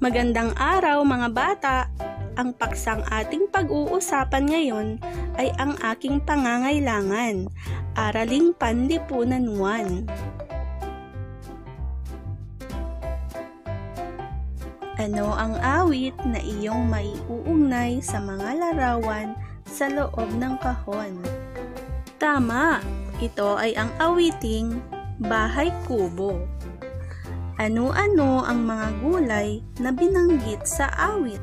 Magandang araw mga bata! Ang paksang ating pag-uusapan ngayon ay ang aking pangangailangan, Araling Panlipunan 1. Ano ang awit na iyong maiuugnay sa mga larawan sa loob ng kahon? Tama! Ito ay ang awiting Bahay Kubo. Ano-ano ang mga gulay na binanggit sa awit?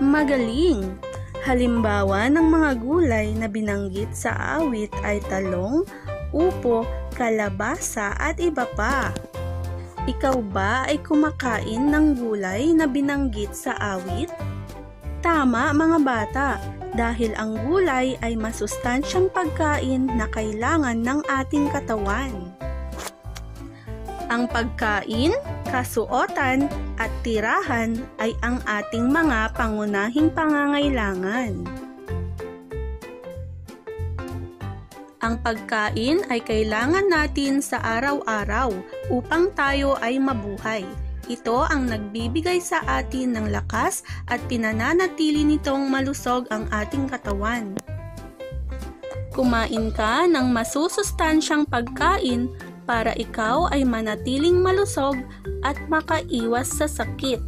Magaling! Halimbawa ng mga gulay na binanggit sa awit ay talong, upo, kalabasa at iba pa. Ikaw ba ay kumakain ng gulay na binanggit sa awit? Tama mga bata, dahil ang gulay ay masustansyang pagkain na kailangan ng ating katawan. Ang pagkain, kasuotan, at tirahan ay ang ating mga pangunahing pangangailangan. Ang pagkain ay kailangan natin sa araw-araw upang tayo ay mabuhay. Ito ang nagbibigay sa atin ng lakas at pinananatili nitong malusog ang ating katawan. Kumain ka ng masusustansyang pagkain para ikaw ay manatiling malusog at makaiwas sa sakit.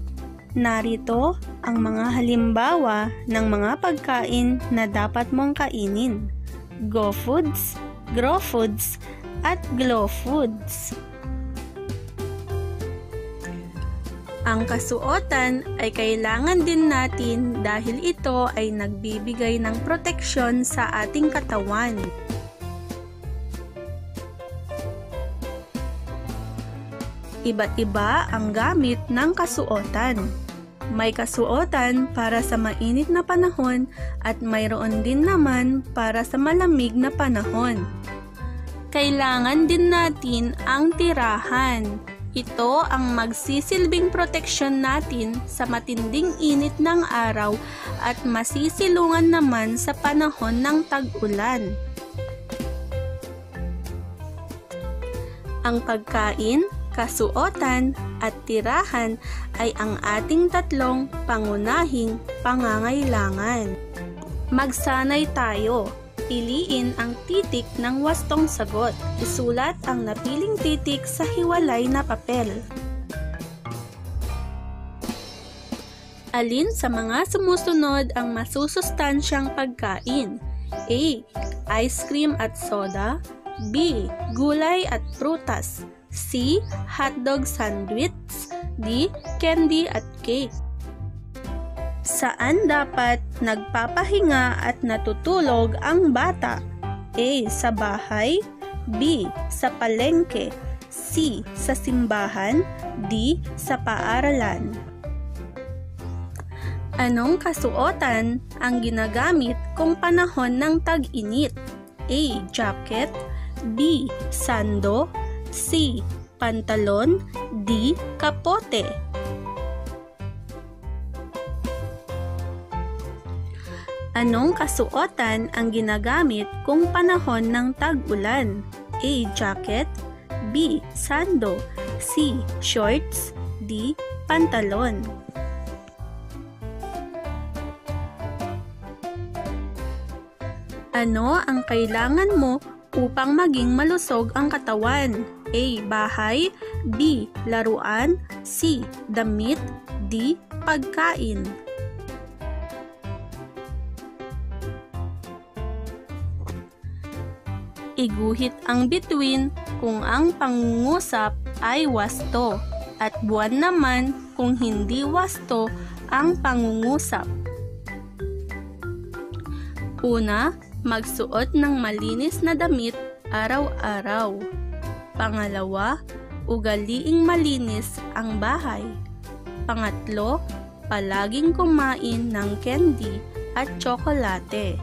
Narito ang mga halimbawa ng mga pagkain na dapat mong kainin: Go Foods, Grow Foods, at Glow Foods. Ang kasuotan ay kailangan din natin dahil ito ay nagbibigay ng proteksyon sa ating katawan. Iba't iba ang gamit ng kasuotan. May kasuotan para sa mainit na panahon at mayroon din naman para sa malamig na panahon. Kailangan din natin ang tirahan. Ito ang magsisilbing proteksyon natin sa matinding init ng araw at masisilungan naman sa panahon ng tag-ulan. Ang pagkain, kasuotan at tirahan ay ang ating tatlong pangunahing pangangailangan. Magsanay tayo. Piliin ang titik ng wastong sagot. Isulat ang napiling titik sa hiwalay na papel. Alin sa mga sumusunod ang masusustansyang pagkain? A. Ice cream at soda. B. Gulay at prutas. C. Hotdog sandwich. D. Candy at cake. Saan dapat nagpapahinga at natutulog ang bata? A. Sa bahay. B. Sa palengke. C. Sa simbahan. D. Sa paaralan. Anong kasuotan ang ginagamit kung panahon ng tag-init? A. Jacket. B. Sando. C. Pantalon. D. Kapote. Anong kasuotan ang ginagamit kung panahon ng tag-ulan? A. Jacket. B. Sando. C. Shorts. D. Pantalon. Ano ang kailangan mo upang maging malusog ang katawan? A. Bahay. B. Laruan. C. Damit. D. Pagkain. Iguhit ang bituin kung ang pangungusap ay wasto at buwan naman kung hindi wasto ang pangungusap. Una, magsuot ng malinis na damit araw-araw. Pangalawa, ugaliing malinis ang bahay. Pangatlo, palaging kumain ng candy at tsokolate.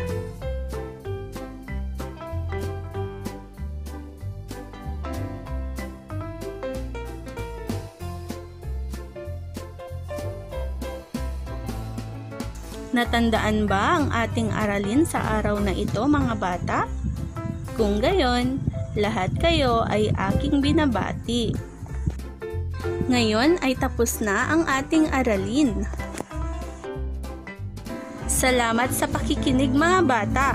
Natandaan ba ang ating aralin sa araw na ito mga bata? Kung gayon, lahat kayo ay aking binabati. Ngayon ay tapos na ang ating aralin. Salamat sa pakikinig mga bata!